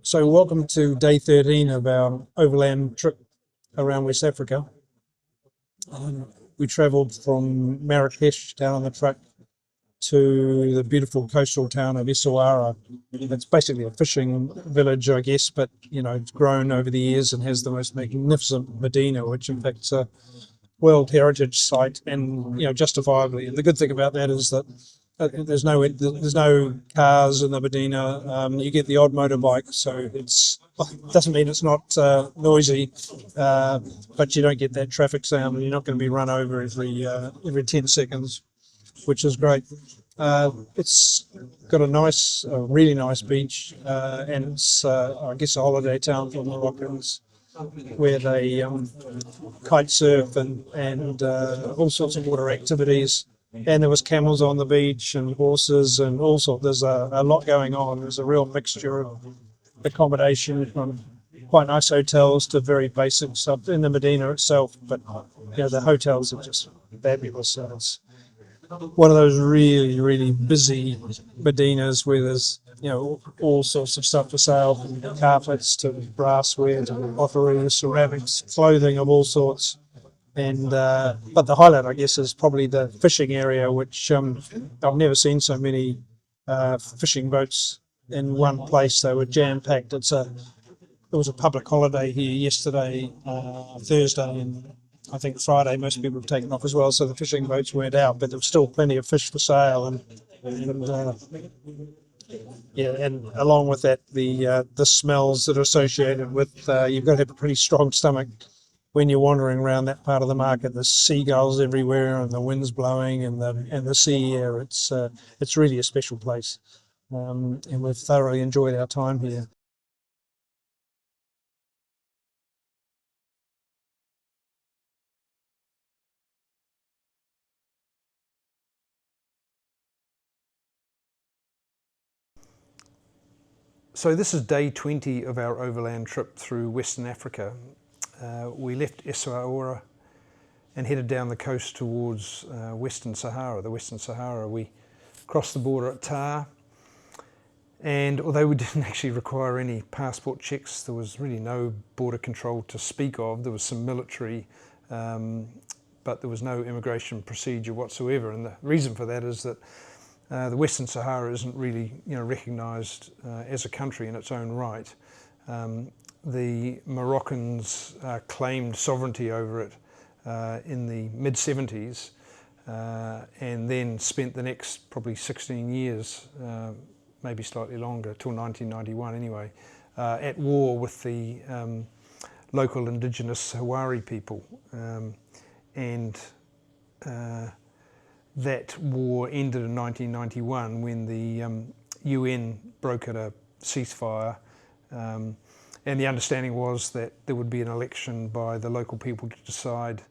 So welcome to day 13 of our overland trip around West Africa. We travelled from Marrakesh down on the truck to the beautiful coastal town of Essaouira. It's basically a fishing village, I guess, but it's grown over the years and has the most magnificent Medina, which in fact is a World Heritage Site, and justifiably. And the good thing about that is that there's no cars in the Medina. You get the odd motorbike, so it's doesn't mean it's not noisy, but you don't get that traffic sound, and you're not going to be run over every 10 seconds, which is great. It's got a really nice beach, and it's I guess a holiday town for Moroccans where they kite surf and all sorts of water activities. And there was camels on the beach and horses and all sorts. There's a lot going on. There's a real mixture of accommodation from quite nice hotels to very basic stuff in the Medina itself. But the hotels are just fabulous. So it's one of those really, really busy Medinas where there's all sorts of stuff for sale, from carpets to brassware to pottery, ceramics, clothing of all sorts. And but the highlight, I guess, is probably the fishing area, which I've never seen so many fishing boats in one place. They were jam packed. It was a public holiday here yesterday, Thursday, and I think Friday most people have taken off as well, so the fishing boats weren't out, but there was still plenty of fish for sale, and yeah, and along with that, the smells that are associated with you've got to have a pretty strong stomach when you're wandering around that part of the market. There's seagulls everywhere, and the wind's blowing, and the sea air. It's really a special place, and we've thoroughly enjoyed our time here. So this is day 20 of our overland trip through Western Africa. We left Essaouira and headed down the coast towards Western Sahara, the Western Sahara. We crossed the border at Tar, and although we didn't actually require any passport checks, there was really no border control to speak of. There was some military, but there was no immigration procedure whatsoever. And the reason for that is that the Western Sahara isn't really recognised as a country in its own right. The Moroccans claimed sovereignty over it in the mid-70s, and then spent the next probably 16 years, maybe slightly longer, till 1991 anyway, at war with the local indigenous Hawari people. And that war ended in 1991 when the UN brokered a ceasefire, and the understanding was that there would be an election by the local people to decide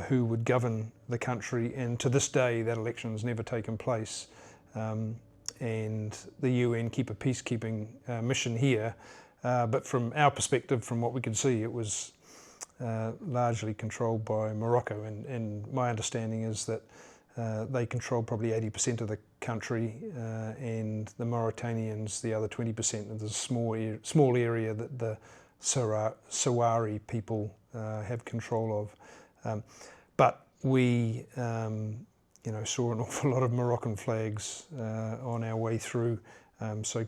who would govern the country, and to this day that election has never taken place. And the UN keep a peacekeeping mission here, but from our perspective, from what we could see, it was largely controlled by Morocco, and my understanding is that they control probably 80% of the country, and the Mauritanians the other 20%. There's a small area that the Sawari people have control of. But we saw an awful lot of Moroccan flags on our way through, so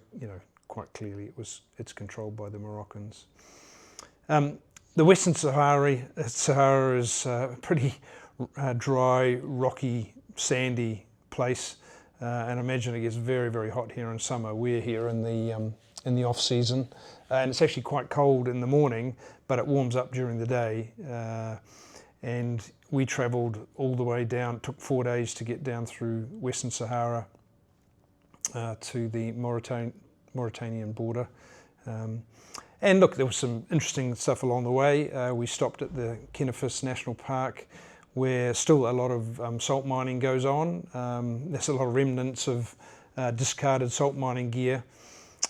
quite clearly it's controlled by the Moroccans. The Western Sahara is pretty dry, rocky, sandy place, and I imagine it gets very, very hot here in summer. We're here in the off season, and it's actually quite cold in the morning, but it warms up during the day. And we travelled all the way down. It took 4 days to get down through Western Sahara to the Mauritanian border. And look, there was some interesting stuff along the way. We stopped at the Kennefice National Park, where still a lot of salt mining goes on. There's a lot of remnants of discarded salt mining gear.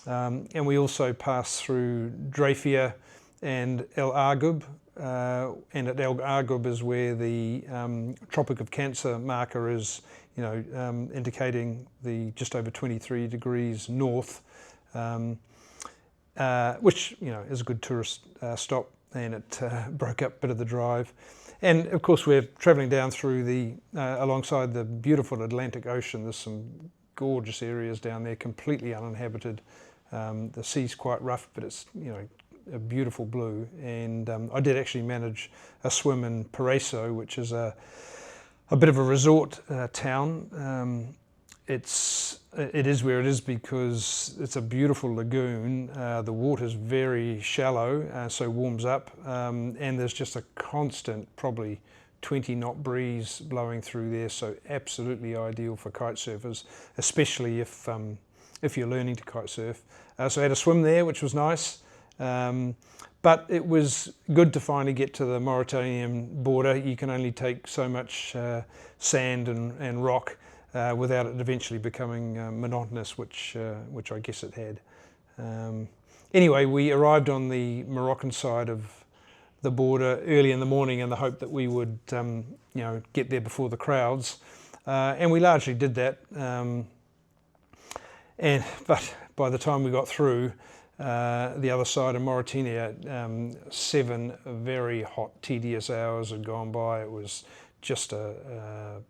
And we also passed through Dreyfia and El Argub. And at El Argub is where the Tropic of Cancer marker is, indicating the just over 23 degrees north. which is a good tourist stop, and it broke up a bit of the drive. And of course we're travelling down through alongside the beautiful Atlantic Ocean. There's some gorgeous areas down there, completely uninhabited. The sea's quite rough, but it's a beautiful blue. And I did actually manage a swim in Paraiso, which is a bit of a resort town. It is where it is because it's a beautiful lagoon. The water's very shallow, so warms up, and there's just a constant, probably 20-knot breeze blowing through there. So absolutely ideal for kite surfers, especially if you're learning to kite surf. So I had a swim there, which was nice. But it was good to finally get to the Mauritanian border. You can only take so much sand and rock without it eventually becoming monotonous, which I guess it had. Anyway, we arrived on the Moroccan side of the border early in the morning in the hope that we would get there before the crowds, and we largely did that. But by the time we got through the other side of Mauritania, 7 very hot, tedious hours had gone by. It was just a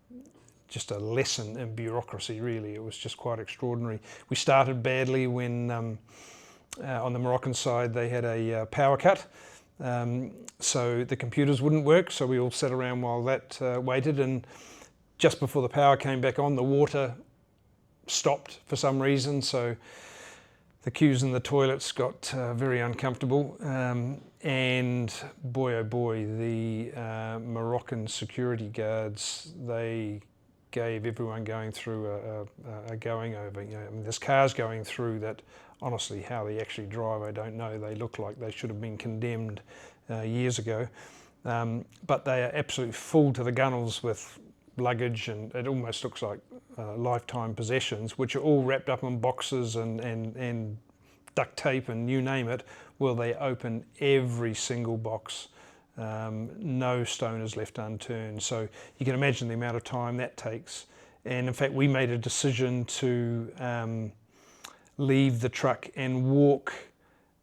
lesson in bureaucracy, really. It was just quite extraordinary. We started badly when on the Moroccan side they had a power cut, so the computers wouldn't work, so we all sat around while that waited, and just before the power came back on, the water stopped for some reason, so the queues in the toilets got very uncomfortable, and boy oh boy, the Moroccan security guards, they gave everyone going through a going over. There's cars going through that, honestly, how they actually drive, I don't know. They look like they should have been condemned years ago, but they are absolutely full to the gunnels with luggage, and it almost looks like lifetime possessions, which are all wrapped up in boxes and duct tape and you name it. Well, they open every single box. No stone is left unturned. So you can imagine the amount of time that takes. And in fact, we made a decision to leave the truck and walk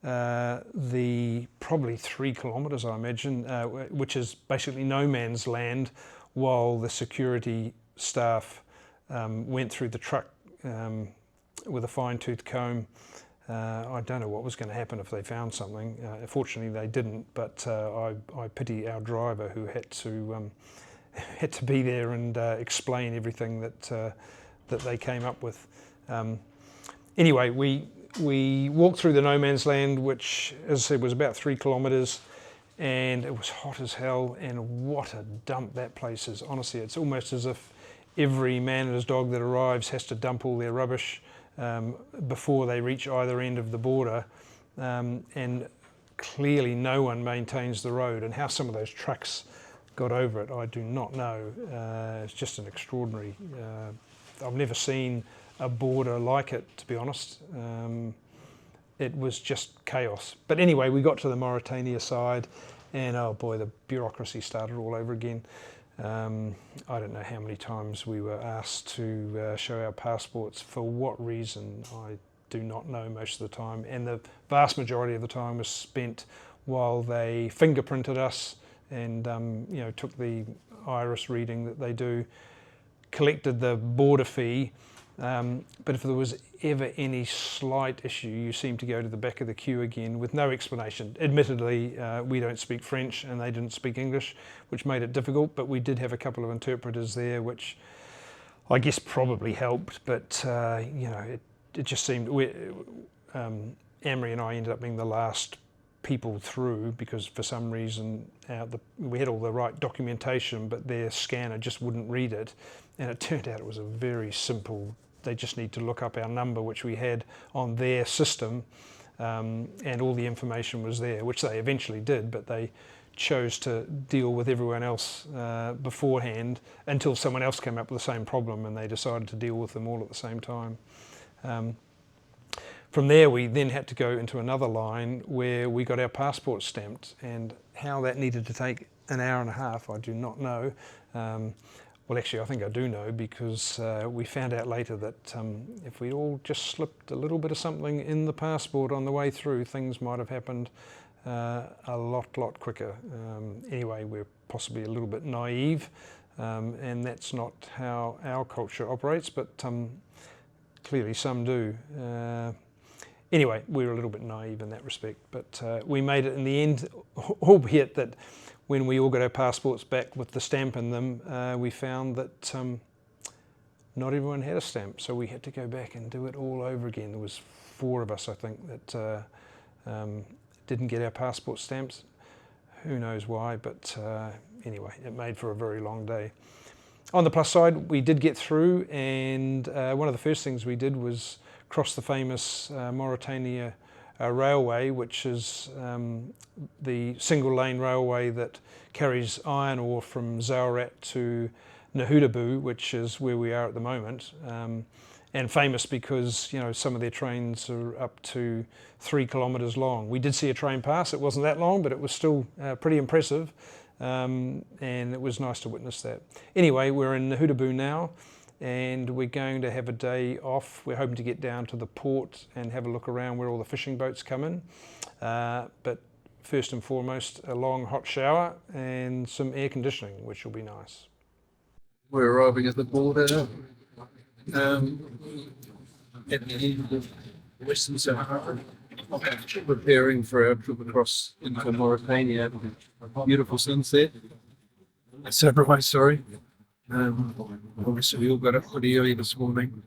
the probably 3 kilometres, I imagine, which is basically no man's land, while the security staff went through the truck with a fine-tooth comb. I don't know what was going to happen if they found something. Fortunately, they didn't. But I pity our driver who had to be there and explain everything that they came up with. Anyway, we walked through the no man's land, which, as I said, was about 3 kilometres. And it was hot as hell, and what a dump that place is. Honestly, it's almost as if every man and his dog that arrives has to dump all their rubbish before they reach either end of the border, and clearly no one maintains the road. And how some of those trucks got over it, I do not know. It's just an extraordinary, I've never seen a border like it, to be honest. It was just chaos. But anyway, we got to the Mauritania side, and oh boy, the bureaucracy started all over again. I don't know how many times we were asked to show our passports. For what reason, I do not know most of the time. And the vast majority of the time was spent while they fingerprinted us and took the iris reading that they do, collected the border fee. But if there was ever any slight issue, you seemed to go to the back of the queue again with no explanation. Admittedly, we don't speak French and they didn't speak English, which made it difficult, but we did have a couple of interpreters there, which I guess probably helped, but it just seemed, Amory and I ended up being the last people through because for some reason we had all the right documentation, but their scanner just wouldn't read it. And it turned out it was a very simple, they just need to look up our number, which we had on their system, and all the information was there, which they eventually did, but they chose to deal with everyone else beforehand until someone else came up with the same problem, and they decided to deal with them all at the same time. From there, we then had to go into another line where we got our passports stamped, and how that needed to take an hour and a half, I do not know. Well, actually, I think I do know, because we found out later that if we all just slipped a little bit of something in the passport on the way through, things might have happened a lot quicker. Anyway, we're possibly a little bit naive, and that's not how our culture operates, but clearly some do. Anyway, we were a little bit naive in that respect, but we made it in the end, albeit that when we all got our passports back with the stamp in them, we found that not everyone had a stamp, so we had to go back and do it all over again. There was 4 of us, I think, that didn't get our passport stamps. Who knows why, but anyway, it made for a very long day. On the plus side, we did get through, and one of the first things we did was cross the famous Mauritania railway, which is the single lane railway that carries iron ore from Zaurat to Nahudabu, which is where we are at the moment, and famous because, you know, some of their trains are up to 3 kilometres long. We did see a train pass. It wasn't that long, but it was still pretty impressive, and it was nice to witness that. Anyway, we're in Nahudabu now, and we're going to have a day off. We're hoping to get down to the port and have a look around where all the fishing boats come in. But first and foremost, a long hot shower and some air conditioning, which will be nice. We're arriving at the border at the end of Western Sahara, preparing for our trip across into Mauritania. Beautiful sunset. Sunrise, sorry. Obviously we all got up pretty early this morning.